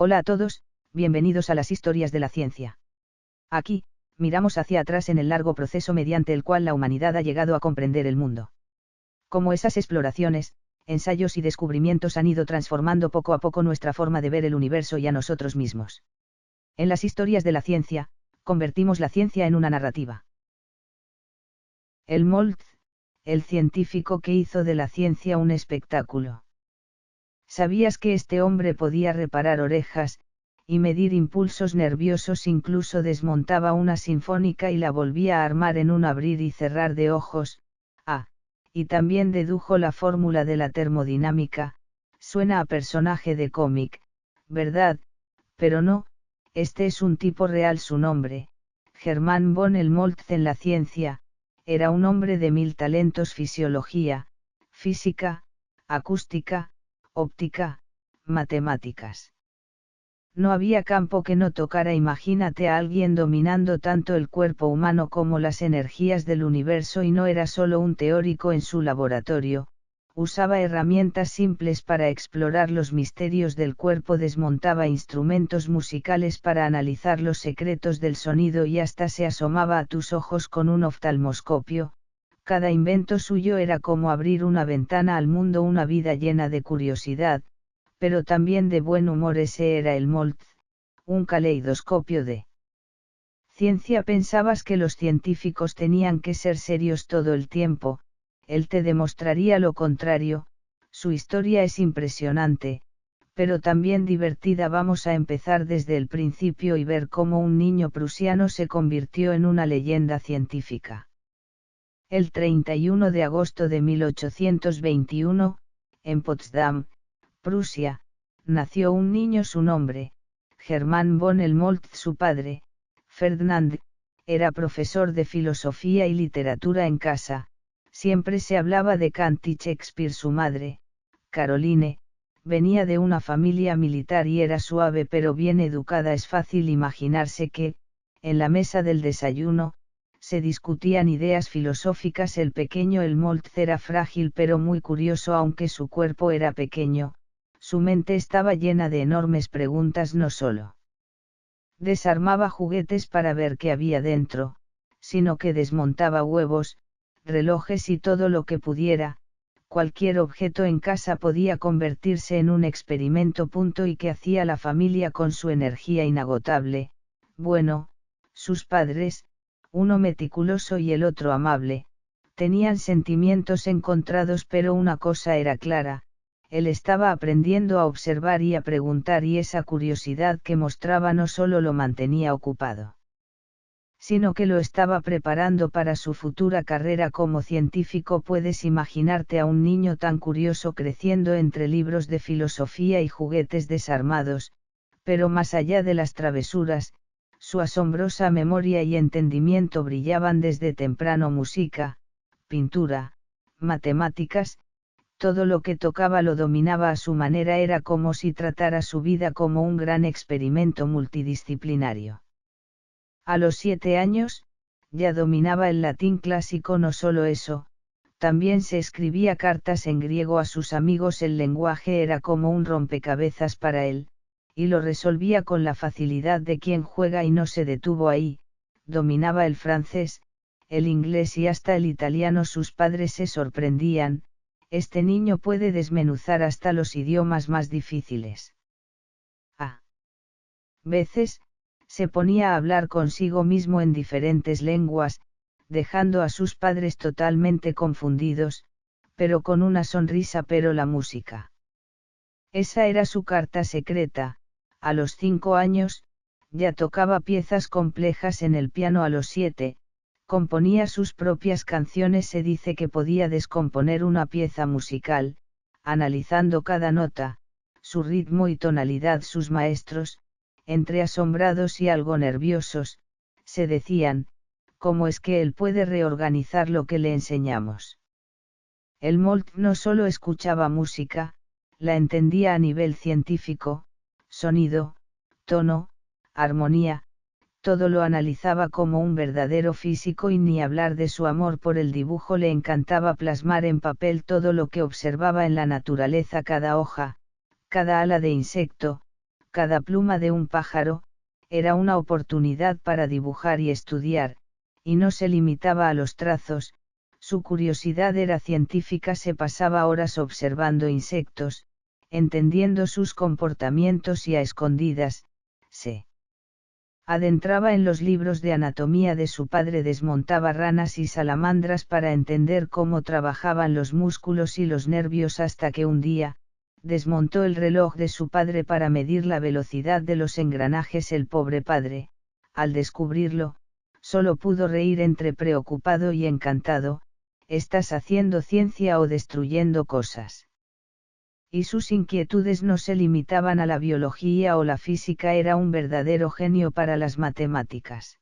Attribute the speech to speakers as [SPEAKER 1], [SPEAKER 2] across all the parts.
[SPEAKER 1] Hola a todos, bienvenidos a las historias de la ciencia. Aquí, miramos hacia atrás en el largo proceso mediante el cual la humanidad ha llegado a comprender el mundo. Cómo esas exploraciones, ensayos y descubrimientos han ido transformando poco a poco nuestra forma de ver el universo y a nosotros mismos. En las historias de la ciencia, convertimos la ciencia en una narrativa. Helmholtz, el científico que hizo de la ciencia un espectáculo. ¿Sabías que este hombre podía reparar orejas, y medir impulsos nerviosos? Incluso desmontaba una sinfónica y la volvía a armar en un abrir y cerrar de ojos? Y también dedujo la fórmula de la termodinámica. Suena a personaje de cómic, ¿verdad? Pero no, este es un tipo real. Su nombre, Hermann von Helmholtz. En la ciencia, era un hombre de 1000 talentos: fisiología, física, acústica, óptica, matemáticas. No había campo que no tocara. Imagínate a alguien dominando tanto el cuerpo humano como las energías del universo, y no era solo un teórico en su laboratorio, usaba herramientas simples para explorar los misterios del cuerpo, desmontaba instrumentos musicales para analizar los secretos del sonido y hasta se asomaba a tus ojos con un oftalmoscopio. Cada invento suyo era como abrir una ventana al mundo, una vida llena de curiosidad, pero también de buen humor. Ese era Helmholtz, un caleidoscopio de ciencia. ¿Pensabas que los científicos tenían que ser serios todo el tiempo? Él te demostraría lo contrario. Su historia es impresionante, pero también divertida. Vamos a empezar desde el principio y ver cómo un niño prusiano se convirtió en una leyenda científica. El 31 de agosto de 1821, en Potsdam, Prusia, nació un niño. Su nombre, Hermann von Helmholtz. Su padre, Ferdinand, era profesor de filosofía y literatura en casa. Siempre se hablaba de Kant y Shakespeare. Su madre, Caroline, venía de una familia militar y era suave pero bien educada. Es fácil imaginarse que, en la mesa del desayuno, se discutían ideas filosóficas. El pequeño Helmholtz era frágil pero muy curioso. Aunque su cuerpo era pequeño, su mente estaba llena de enormes preguntas. No solo desarmaba juguetes para ver qué había dentro, sino que desmontaba huevos, relojes y todo lo que pudiera. Cualquier objeto en casa podía convertirse en un experimento. ¿Y qué hacía la familia con su energía inagotable? Bueno, sus padres, uno meticuloso y el otro amable, tenían sentimientos encontrados, pero una cosa era clara: él estaba aprendiendo a observar y a preguntar, y esa curiosidad que mostraba no solo lo mantenía ocupado, sino que lo estaba preparando para su futura carrera como científico. Puedes imaginarte a un niño tan curioso creciendo entre libros de filosofía y juguetes desarmados, pero más allá de las travesuras, su asombrosa memoria y entendimiento brillaban desde temprano. Música, pintura, matemáticas, todo lo que tocaba lo dominaba a su manera. Era como si tratara su vida como un gran experimento multidisciplinario. A los 7 años, ya dominaba el latín clásico. No solo eso, también se escribía cartas en griego a sus amigos. El lenguaje era como un rompecabezas para él, y lo resolvía con la facilidad de quien juega. Y no se detuvo ahí, dominaba el francés, el inglés y hasta el italiano. Sus padres se sorprendían: este niño puede desmenuzar hasta los idiomas más difíciles. A veces, se ponía a hablar consigo mismo en diferentes lenguas, dejando a sus padres totalmente confundidos, pero con una sonrisa. Pero la música, esa era su carta secreta. A los 5 años, ya tocaba piezas complejas en el piano. A los 7, componía sus propias canciones. Se dice que podía descomponer una pieza musical, analizando cada nota, su ritmo y tonalidad. Sus maestros, entre asombrados y algo nerviosos, se decían: ¿cómo es que él puede reorganizar lo que le enseñamos? Helmholtz no solo escuchaba música, la entendía a nivel científico: sonido, tono, armonía, todo lo analizaba como un verdadero físico. Y ni hablar de su amor por el dibujo. Le encantaba plasmar en papel todo lo que observaba en la naturaleza: cada hoja, cada ala de insecto, cada pluma de un pájaro, era una oportunidad para dibujar y estudiar, y no se limitaba a los trazos, su curiosidad era científica, se pasaba horas observando insectos, entendiendo sus comportamientos y a escondidas, se adentraba en los libros de anatomía de su padre, desmontaba ranas y salamandras para entender cómo trabajaban los músculos y los nervios, hasta que un día, desmontó el reloj de su padre para medir la velocidad de los engranajes. El pobre padre, al descubrirlo, solo pudo reír entre preocupado y encantado: ¿estás haciendo ciencia o destruyendo cosas? Y sus inquietudes no se limitaban a la biología o la física, era un verdadero genio para las matemáticas.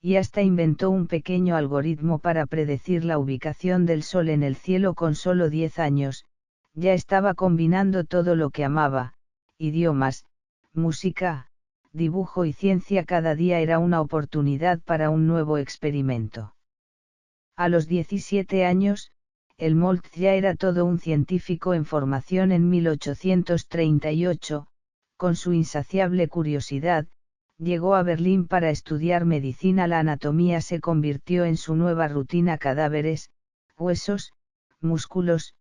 [SPEAKER 1] Y hasta inventó un pequeño algoritmo para predecir la ubicación del Sol en el cielo. Con solo 10 años, ya estaba combinando todo lo que amaba: idiomas, música, dibujo y ciencia. Cada día era una oportunidad para un nuevo experimento. A los 17 años, Helmholtz ya era todo un científico en formación. En 1838, con su insaciable curiosidad, llegó a Berlín para estudiar medicina. La anatomía se convirtió en su nueva rutina: cadáveres, huesos, músculos,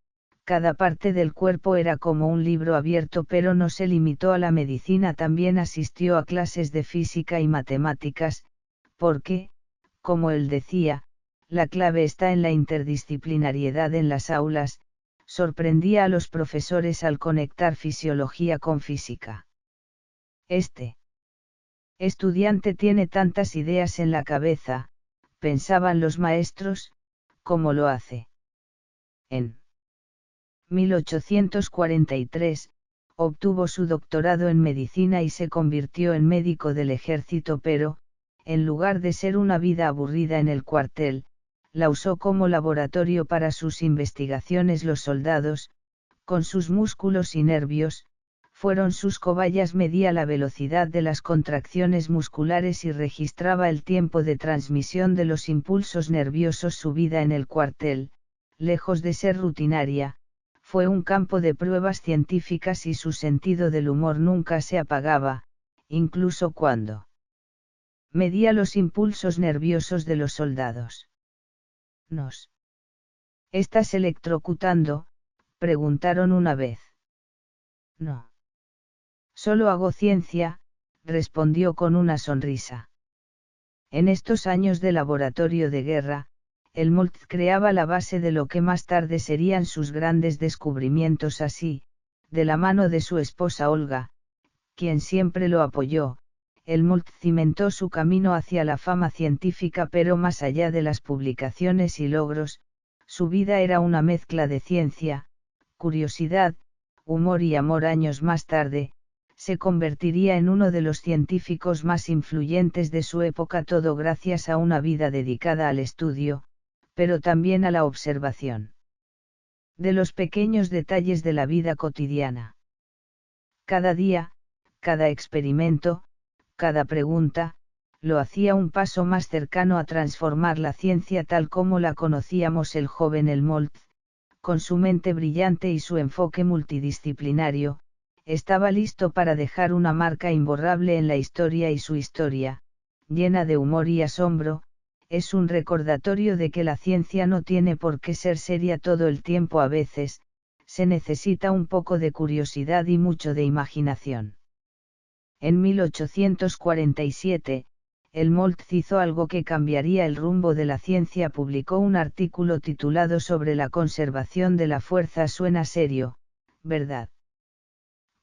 [SPEAKER 1] cada parte del cuerpo era como un libro abierto. Pero no se limitó a la medicina, también asistió a clases de física y matemáticas, porque, como él decía, la clave está en la interdisciplinariedad en las aulas. Sorprendía a los profesores al conectar fisiología con física. Este estudiante tiene tantas ideas en la cabeza, pensaban los maestros, ¿cómo lo hace? En 1843, obtuvo su doctorado en medicina y se convirtió en médico del ejército, pero, en lugar de ser una vida aburrida en el cuartel, la usó como laboratorio para sus investigaciones. Los soldados, con sus músculos y nervios, fueron sus cobayas. Medía la velocidad de las contracciones musculares y registraba el tiempo de transmisión de los impulsos nerviosos. Su vida en el cuartel, lejos de ser rutinaria, fue un campo de pruebas científicas, y su sentido del humor nunca se apagaba, incluso cuando medía los impulsos nerviosos de los soldados. ¿Nos estás electrocutando?, preguntaron una vez. No. Solo hago ciencia, respondió con una sonrisa. En estos años de laboratorio de guerra, Helmholtz creaba la base de lo que más tarde serían sus grandes descubrimientos. Así, de la mano de su esposa Olga, quien siempre lo apoyó, Helmholtz cimentó su camino hacia la fama científica. Pero más allá de las publicaciones y logros, su vida era una mezcla de ciencia, curiosidad, humor y amor. Años más tarde, se convertiría en uno de los científicos más influyentes de su época, todo gracias a una vida dedicada al estudio, pero también a la observación de los pequeños detalles de la vida cotidiana. Cada día, cada experimento, cada pregunta, lo hacía un paso más cercano a transformar la ciencia tal como la conocíamos. El joven Helmholtz, con su mente brillante y su enfoque multidisciplinario, estaba listo para dejar una marca imborrable en la historia, y su historia, llena de humor y asombro, es un recordatorio de que la ciencia no tiene por qué ser seria todo el tiempo. A veces, se necesita un poco de curiosidad y mucho de imaginación. En 1847, Helmholtz hizo algo que cambiaría el rumbo de la ciencia. Publicó un artículo titulado Sobre la conservación de la fuerza. Suena serio, ¿verdad?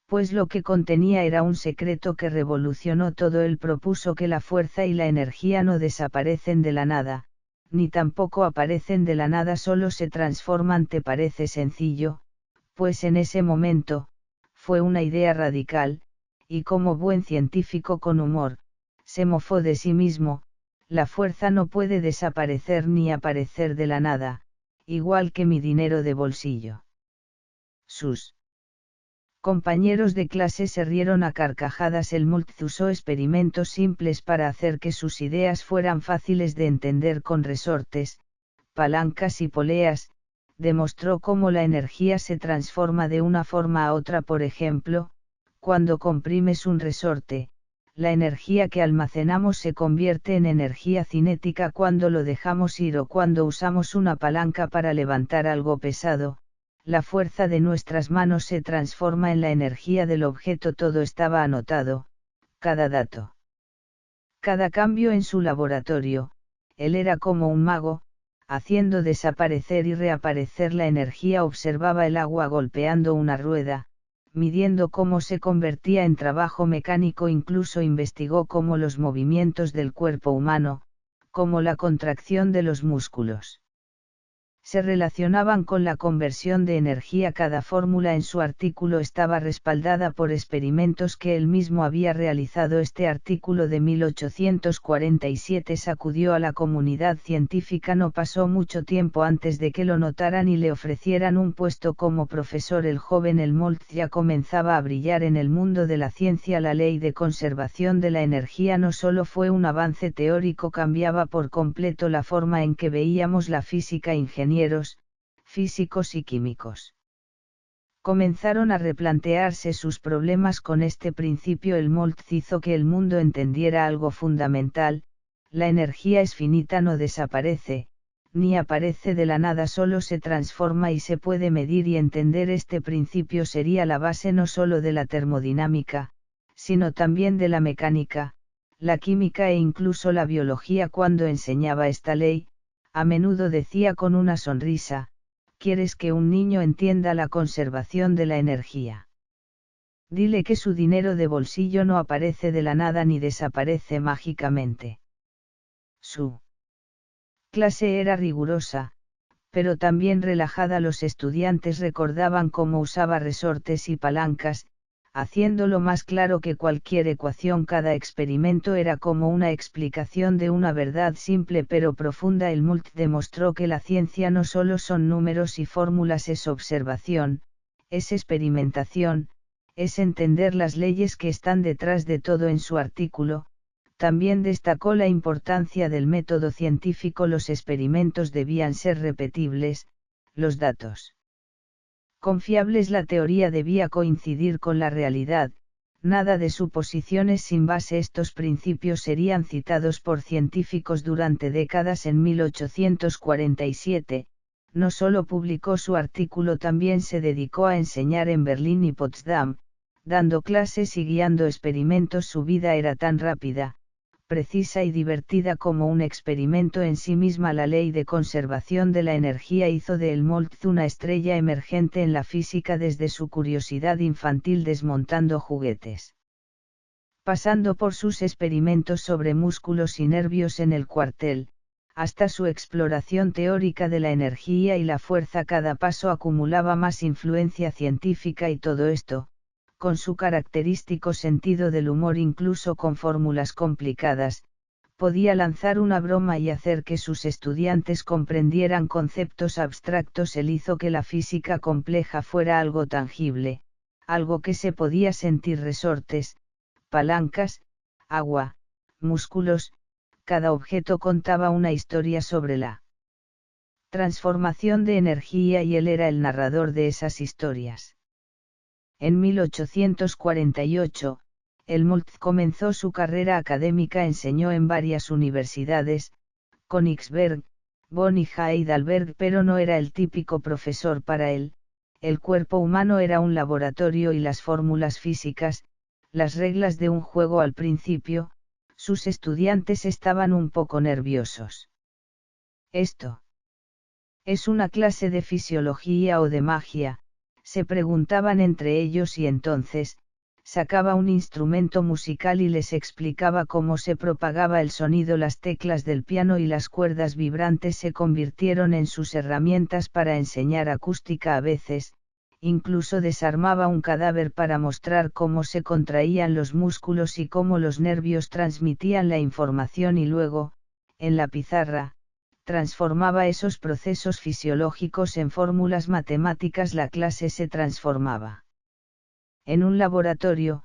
[SPEAKER 1] Pues lo que contenía era un secreto que revolucionó todo. Él propuso que la fuerza y la energía no desaparecen de la nada, ni tampoco aparecen de la nada, solo se transforman. ¿Te parece sencillo? Pues en ese momento, fue una idea radical, y como buen científico con humor, se mofó de sí mismo: la fuerza no puede desaparecer ni aparecer de la nada, igual que mi dinero de bolsillo. Sus compañeros de clase se rieron a carcajadas. Helmholtz usó experimentos simples para hacer que sus ideas fueran fáciles de entender. Con resortes, palancas y poleas, demostró cómo la energía se transforma de una forma a otra. Por ejemplo, Cuando comprimes un resorte, la energía que almacenamos se convierte en energía cinética cuando lo dejamos ir o cuando usamos una palanca para levantar algo pesado, la fuerza de nuestras manos se transforma en la energía del objeto. Todo estaba anotado, cada dato. Cada cambio en su laboratorio, él era como un mago, haciendo desaparecer y reaparecer la energía. Observaba el agua golpeando una rueda, midiendo cómo se convertía en trabajo mecánico. Incluso investigó cómo los movimientos del cuerpo humano, como la contracción de los músculos, se relacionaban con la conversión de energía. Cada fórmula en su artículo estaba respaldada por experimentos que él mismo había realizado. Este artículo de 1847 sacudió a la comunidad científica. No pasó mucho tiempo antes de que lo notaran y le ofrecieran un puesto como profesor. El joven Helmholtz ya comenzaba a brillar en el mundo de la ciencia. La ley de conservación de la energía no solo fue un avance teórico, cambiaba por completo la forma en que veíamos la física. Ingenieros, físicos y químicos comenzaron a replantearse sus problemas con este principio. Helmholtz hizo que el mundo entendiera algo fundamental: la energía es finita, no desaparece, ni aparece de la nada, solo se transforma y se puede medir y entender. Este principio sería la base no solo de la termodinámica, sino también de la mecánica, la química e incluso la biología. Cuando enseñaba esta ley, a menudo decía con una sonrisa: ¿quieres que un niño entienda la conservación de la energía? Dile que su dinero de bolsillo no aparece de la nada ni desaparece mágicamente. Su clase era rigurosa, pero también relajada. Los estudiantes recordaban cómo usaba resortes y palancas, haciéndolo más claro que cualquier ecuación. Cada experimento era como una explicación de una verdad simple pero profunda. Helmholtz demostró que la ciencia no solo son números y fórmulas, es observación, es experimentación, es entender las leyes que están detrás de todo. En su artículo, también destacó la importancia del método científico. Los experimentos debían ser repetibles, los datos confiables, la teoría debía coincidir con la realidad, nada de suposiciones sin base. Estos principios serían citados por científicos durante décadas. En 1847, no solo publicó su artículo, también se dedicó a enseñar en Berlín y Potsdam, dando clases y guiando experimentos. Su vida era tan rápida, precisa y divertida como un experimento en sí misma. La ley de conservación de la energía hizo de Helmholtz una estrella emergente en la física, desde su curiosidad infantil desmontando juguetes, pasando por sus experimentos sobre músculos y nervios en el cuartel, hasta su exploración teórica de la energía y la fuerza. Cada paso acumulaba más influencia científica, y todo esto, con su característico sentido del humor. Incluso con fórmulas complicadas, podía lanzar una broma y hacer que sus estudiantes comprendieran conceptos abstractos. Él hizo que la física compleja fuera algo tangible, algo que se podía sentir: resortes, palancas, agua, músculos. Cada objeto contaba una historia sobre la transformación de energía y él era el narrador de esas historias. En 1848, Helmholtz comenzó su carrera académica. Enseñó en varias universidades, Königsberg, Bonn y Heidelberg, pero no era el típico profesor. Para él, el cuerpo humano era un laboratorio y las fórmulas físicas, las reglas de un juego. Al principio, sus estudiantes estaban un poco nerviosos. ¿Esto es una clase de fisiología o de magia?, se preguntaban entre ellos. Y entonces, sacaba un instrumento musical y les explicaba cómo se propagaba el sonido. Las teclas del piano y las cuerdas vibrantes se convirtieron en sus herramientas para enseñar acústica. A veces, incluso desarmaba un cadáver para mostrar cómo se contraían los músculos y cómo los nervios transmitían la información, y luego, en la pizarra, transformaba esos procesos fisiológicos en fórmulas matemáticas. La clase se transformaba en un laboratorio,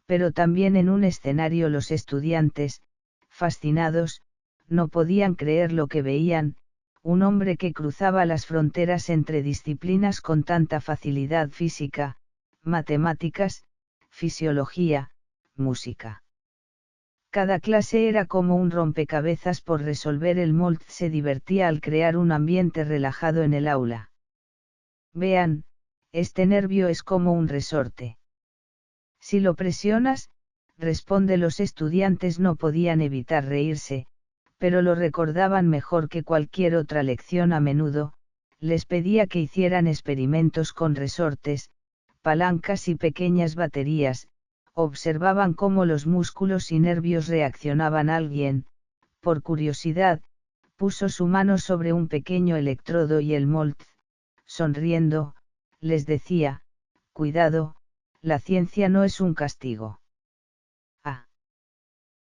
[SPEAKER 1] pero también en un escenario. Los estudiantes, fascinados, no podían creer lo que veían: un hombre que cruzaba las fronteras entre disciplinas con tanta facilidad: física, matemáticas, fisiología, música. Cada clase era como un rompecabezas por resolver. El Molt se divertía al crear un ambiente relajado en el aula. Vean, este nervio es como un resorte. Si lo presionas, responde. Los estudiantes no podían evitar reírse, pero lo recordaban mejor que cualquier otra lección. A menudo, les pedía que hicieran experimentos con resortes, palancas y pequeñas baterías. Observaban cómo los músculos y nervios reaccionaban. Alguien, por curiosidad, puso su mano sobre un pequeño electrodo y el Molt, sonriendo, les decía: cuidado, la ciencia no es un castigo.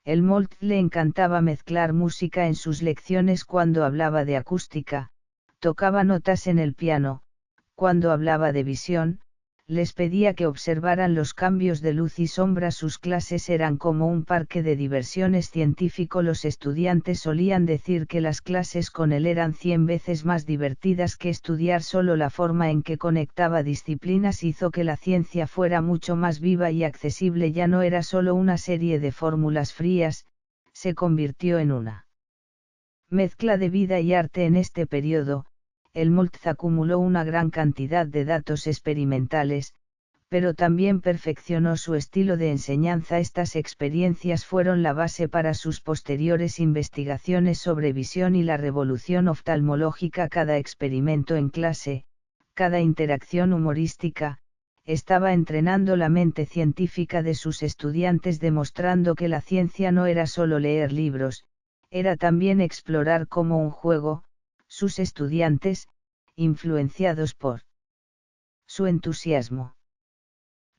[SPEAKER 1] El Molt le encantaba mezclar música en sus lecciones. Cuando hablaba de acústica, tocaba notas en el piano. Cuando hablaba de visión, les pedía que observaran los cambios de luz y sombra. Sus clases eran como un parque de diversiones científico. Los estudiantes solían decir que las clases con él eran 100 veces más divertidas que estudiar solo. La forma en que conectaba disciplinas hizo que la ciencia fuera mucho más viva y accesible. Ya no era solo una serie de fórmulas frías, se convirtió en una mezcla de vida y arte. En este periodo, el Molt acumuló una gran cantidad de datos experimentales, pero también perfeccionó su estilo de enseñanza. Estas experiencias fueron la base para sus posteriores investigaciones sobre visión y la revolución oftalmológica. Cada experimento en clase, cada interacción humorística, estaba entrenando la mente científica de sus estudiantes, demostrando que la ciencia no era solo leer libros, era también explorar como un juego. Sus estudiantes, influenciados por su entusiasmo,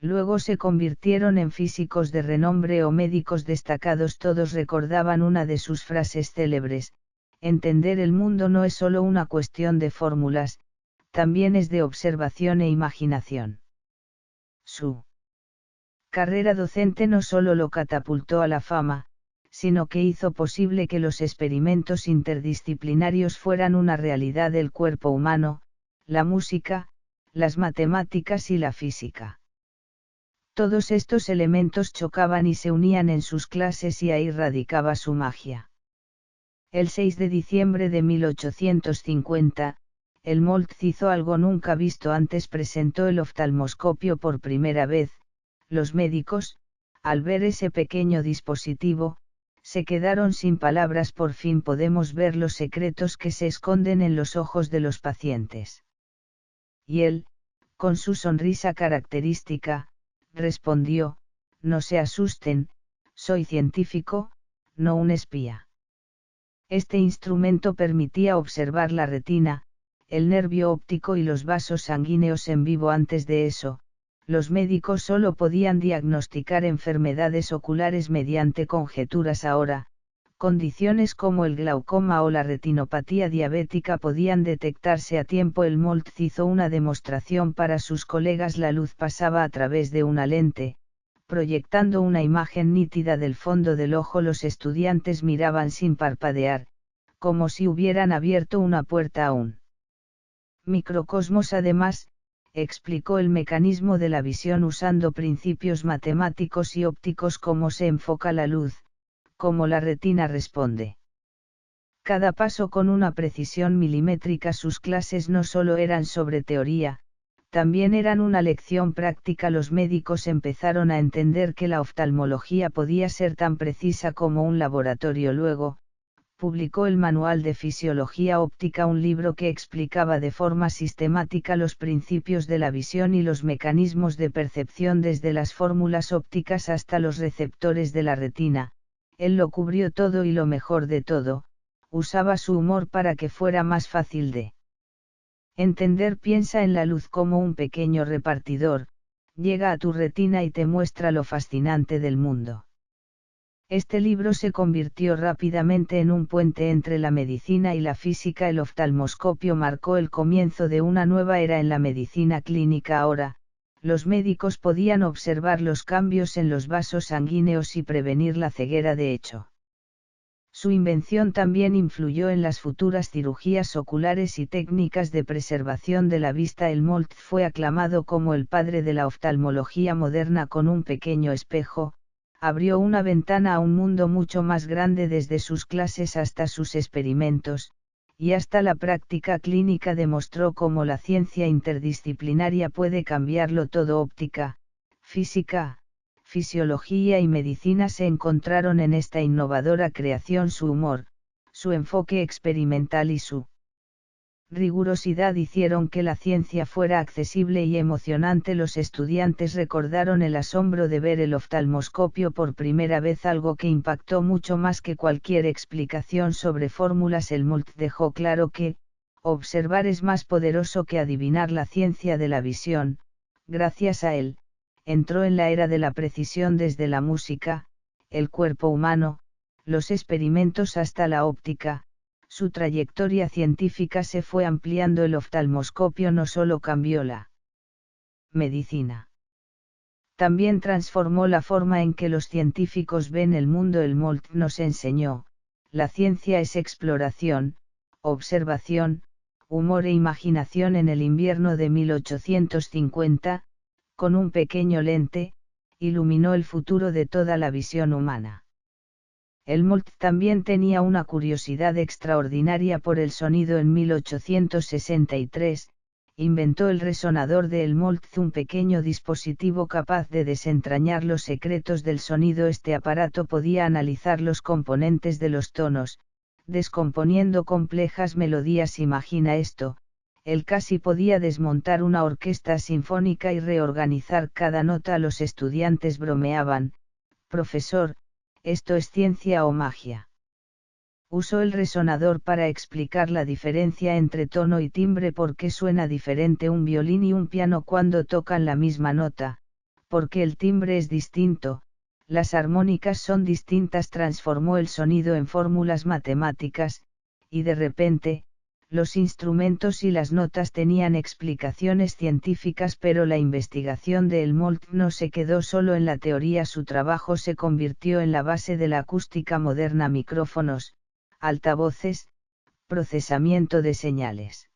[SPEAKER 1] luego se convirtieron en físicos de renombre o médicos destacados. Todos recordaban una de sus frases célebres: entender el mundo no es solo una cuestión de fórmulas, también es de observación e imaginación. Su carrera docente no solo lo catapultó a la fama, sino que hizo posible que los experimentos interdisciplinarios fueran una realidad. El cuerpo humano, la música, las matemáticas y la física. Todos estos elementos chocaban y se unían en sus clases, y ahí radicaba su magia. El 6 de diciembre de 1850, el Molt hizo algo nunca visto antes: presentó el oftalmoscopio por primera vez. Los médicos, al ver ese pequeño dispositivo, se quedaron sin palabras. Por fin podemos ver los secretos que se esconden en los ojos de los pacientes. Y él, con su sonrisa característica, respondió: no se asusten, soy científico, no un espía. Este instrumento permitía observar la retina, el nervio óptico y los vasos sanguíneos en vivo. Antes de eso, los médicos solo podían diagnosticar enfermedades oculares mediante conjeturas. Ahora, condiciones como el glaucoma o la retinopatía diabética podían detectarse a tiempo. El Molt hizo una demostración para sus colegas: la luz pasaba a través de una lente, proyectando una imagen nítida del fondo del ojo. Los estudiantes miraban sin parpadear, como si hubieran abierto una puerta a un microcosmos. Además, explicó el mecanismo de la visión usando principios matemáticos y ópticos: cómo se enfoca la luz, cómo la retina responde. Cada paso con una precisión milimétrica. Sus clases no solo eran sobre teoría, también eran una lección práctica. Los médicos empezaron a entender que la oftalmología podía ser tan precisa como un laboratorio. Luego, publicó el Manual de Fisiología Óptica, un libro que explicaba de forma sistemática los principios de la visión y los mecanismos de percepción desde las fórmulas ópticas hasta los receptores de la retina. Él lo cubrió todo, y lo mejor de todo, usaba su humor para que fuera más fácil de entender. Piensa en la luz como un pequeño repartidor, llega a tu retina y te muestra lo fascinante del mundo. Este libro se convirtió rápidamente en un puente entre la medicina y la física. El oftalmoscopio marcó el comienzo de una nueva era en la medicina clínica. Ahora, los médicos podían observar los cambios en los vasos sanguíneos y prevenir la ceguera. De hecho, Su invención también influyó en las futuras cirugías oculares y técnicas de preservación de la vista. Helmholtz fue aclamado como el padre de la oftalmología moderna. Con un pequeño espejo, abrió una ventana a un mundo mucho más grande. Desde sus clases hasta sus experimentos, y hasta la práctica clínica, demostró cómo la ciencia interdisciplinaria puede cambiarlo todo. Óptica, física, fisiología y medicina se encontraron en esta innovadora creación. Su humor, su enfoque experimental y su rigurosidad hicieron que la ciencia fuera accesible y emocionante. Los estudiantes recordaron el asombro de ver el oftalmoscopio por primera vez, algo que impactó mucho más que cualquier explicación sobre fórmulas. Helmholtz dejó claro que, observar es más poderoso que adivinar. La ciencia de la visión, gracias a él, entró en la era de la precisión, desde la música, el cuerpo humano, los experimentos hasta la óptica. Su trayectoria científica se fue ampliando. El oftalmoscopio no solo cambió la medicina, también transformó la forma en que los científicos ven el mundo. Helmholtz nos enseñó: la ciencia es exploración, observación, humor e imaginación. En el invierno de 1850, con un pequeño lente, iluminó el futuro de toda la visión humana. Helmholtz también tenía una curiosidad extraordinaria por el sonido. En 1863, inventó el resonador de Helmholtz, un pequeño dispositivo capaz de desentrañar los secretos del sonido. Este aparato podía analizar los componentes de los tonos, descomponiendo complejas melodías. Imagina esto: él casi podía desmontar una orquesta sinfónica y reorganizar cada nota. Los estudiantes bromeaban: profesor, ¿esto es ciencia o magia? Usó el resonador para explicar la diferencia entre tono y timbre. ¿Por qué suena diferente un violín y un piano cuando tocan la misma nota? Porque el timbre es distinto, las armónicas son distintas. Transformó el sonido en fórmulas matemáticas, y de repente, los instrumentos y las notas tenían explicaciones científicas. Pero la investigación de Helmholtz no se quedó solo en la teoría. Su trabajo se convirtió en la base de la acústica moderna: micrófonos, altavoces, procesamiento de señales.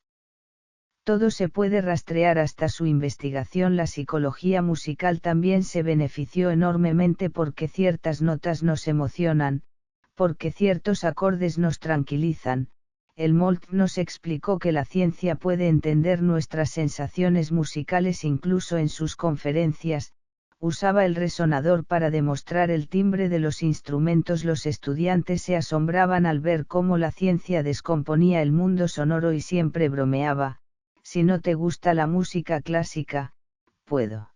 [SPEAKER 1] Todo se puede rastrear hasta su investigación. La psicología musical también se benefició enormemente, porque ciertas notas nos emocionan, porque ciertos acordes nos tranquilizan. Helmholtz nos explicó que la ciencia puede entender nuestras sensaciones musicales. Incluso en sus conferencias, usaba el resonador para demostrar el timbre de los instrumentos. Los estudiantes se asombraban al ver cómo la ciencia descomponía el mundo sonoro, y siempre bromeaba: si no te gusta la música clásica, puedo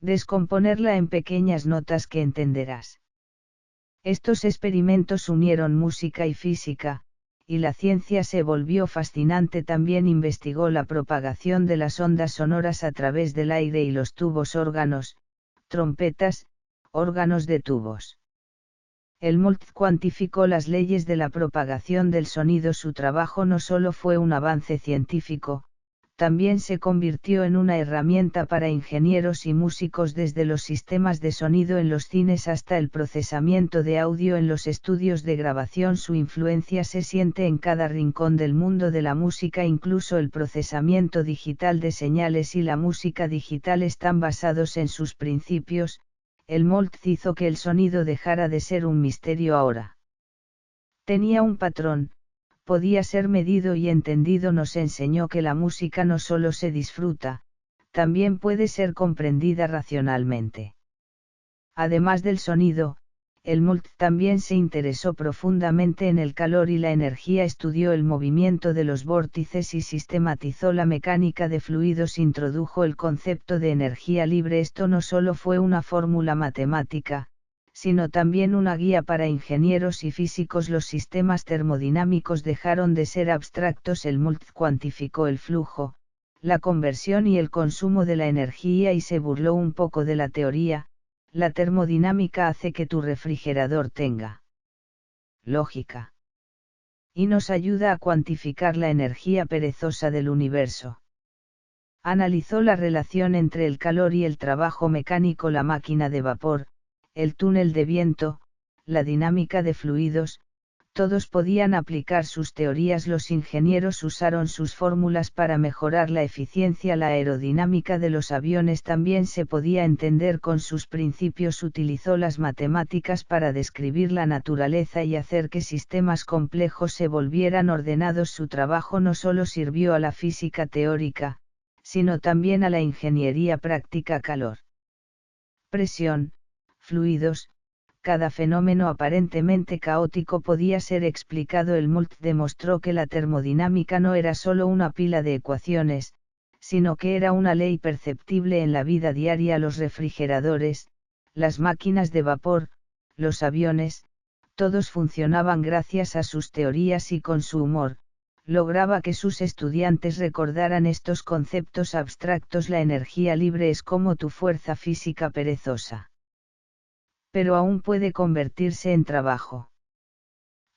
[SPEAKER 1] descomponerla en pequeñas notas que entenderás. Estos experimentos unieron música y física, y la ciencia se volvió fascinante. También investigó la propagación de las ondas sonoras a través del aire y los tubos: órganos, trompetas, órganos de tubos. Helmholtz cuantificó las leyes de la propagación del sonido. Su trabajo no solo fue un avance científico, también se convirtió en una herramienta para ingenieros y músicos, desde los sistemas de sonido en los cines hasta el procesamiento de audio en los estudios de grabación. Su influencia se siente en cada rincón del mundo de la música. Incluso el procesamiento digital de señales y la música digital están basados en sus principios. Helmholtz hizo que el sonido dejara de ser un misterio. Ahora tenía un patrón, podía ser medido y entendido. Nos enseñó que la música no solo se disfruta, también puede ser comprendida racionalmente. Además del sonido, Helmholtz también se interesó profundamente en el calor y la energía. Estudió el movimiento de los vórtices y sistematizó la mecánica de fluidos. Introdujo el concepto de energía libre. Esto no solo fue una fórmula matemática, sino también una guía para ingenieros y físicos. Los sistemas termodinámicos dejaron de ser abstractos. Helmholtz cuantificó el flujo, la conversión y el consumo de la energía, y se burló un poco de la teoría: la termodinámica hace que tu refrigerador tenga lógica, y nos ayuda a cuantificar la energía perezosa del universo. Analizó la relación entre el calor y el trabajo mecánico: la máquina de vapor, el túnel de viento, la dinámica de fluidos, Todos podían aplicar sus teorías, los ingenieros usaron sus fórmulas para mejorar la eficiencia, la aerodinámica de los aviones también se podía entender con sus principios, utilizó las matemáticas para describir la naturaleza y hacer que sistemas complejos se volvieran ordenados. Su trabajo no solo sirvió a la física teórica, sino también a la ingeniería práctica. Calor, presión, fluidos. Cada fenómeno aparentemente caótico podía ser explicado. El Molt demostró que la termodinámica no era solo una pila de ecuaciones, sino que era una ley perceptible en la vida diaria. Los refrigeradores, las máquinas de vapor, los aviones, todos funcionaban gracias a sus teorías y con su humor, lograba que sus estudiantes recordaran estos conceptos abstractos. La energía libre es como tu fuerza física perezosa. Pero aún puede convertirse en trabajo.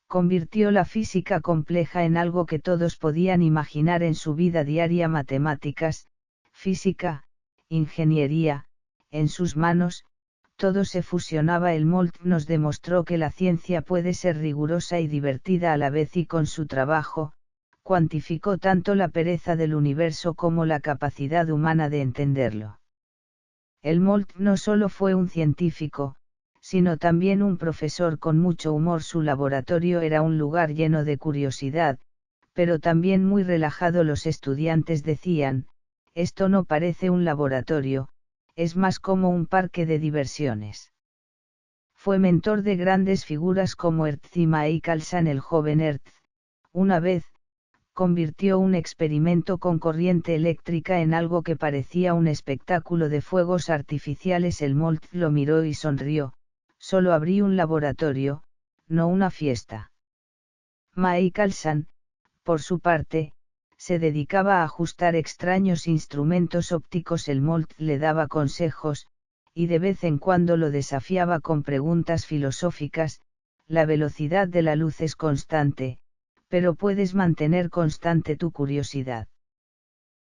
[SPEAKER 1] Convirtió la física compleja en algo que todos podían imaginar en su vida diaria: matemáticas, física, ingeniería, en sus manos, todo se fusionaba. El Molt nos demostró que la ciencia puede ser rigurosa y divertida a la vez, y con su trabajo, cuantificó tanto la pereza del universo como la capacidad humana de entenderlo. El Molt no solo fue un científico, sino también un profesor con mucho humor. Su laboratorio era un lugar lleno de curiosidad, pero también muy relajado. Los estudiantes decían: esto no parece un laboratorio, es más como un parque de diversiones. Fue mentor de grandes figuras como Hertz y Michelson. El joven Hertz, una vez, convirtió un experimento con corriente eléctrica en algo que parecía un espectáculo de fuegos artificiales. El Molt lo miró y sonrió: solo abrí un laboratorio, no una fiesta. Michelson, por su parte, se dedicaba a ajustar extraños instrumentos ópticos. El Molt le daba consejos, y de vez en cuando lo desafiaba con preguntas filosóficas. La velocidad de la luz es constante, pero puedes mantener constante tu curiosidad.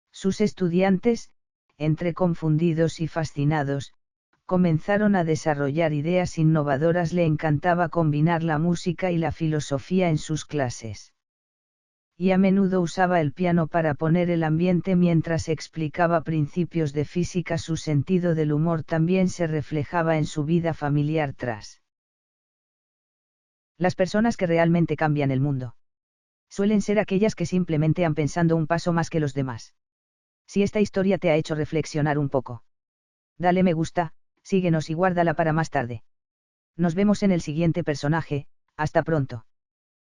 [SPEAKER 1] Sus estudiantes, entre confundidos y fascinados, comenzaron a desarrollar ideas innovadoras. Le encantaba combinar la música y la filosofía en sus clases. Y a menudo usaba el piano para poner el ambiente mientras explicaba principios de física. Su sentido del humor también se reflejaba en su vida familiar. Las personas que realmente cambian el mundo suelen ser aquellas que simplemente han pensado un paso más que los demás. Si esta historia te ha hecho reflexionar un poco, dale me gusta, síguenos y guárdala para más tarde. Nos vemos en el siguiente personaje. Hasta pronto.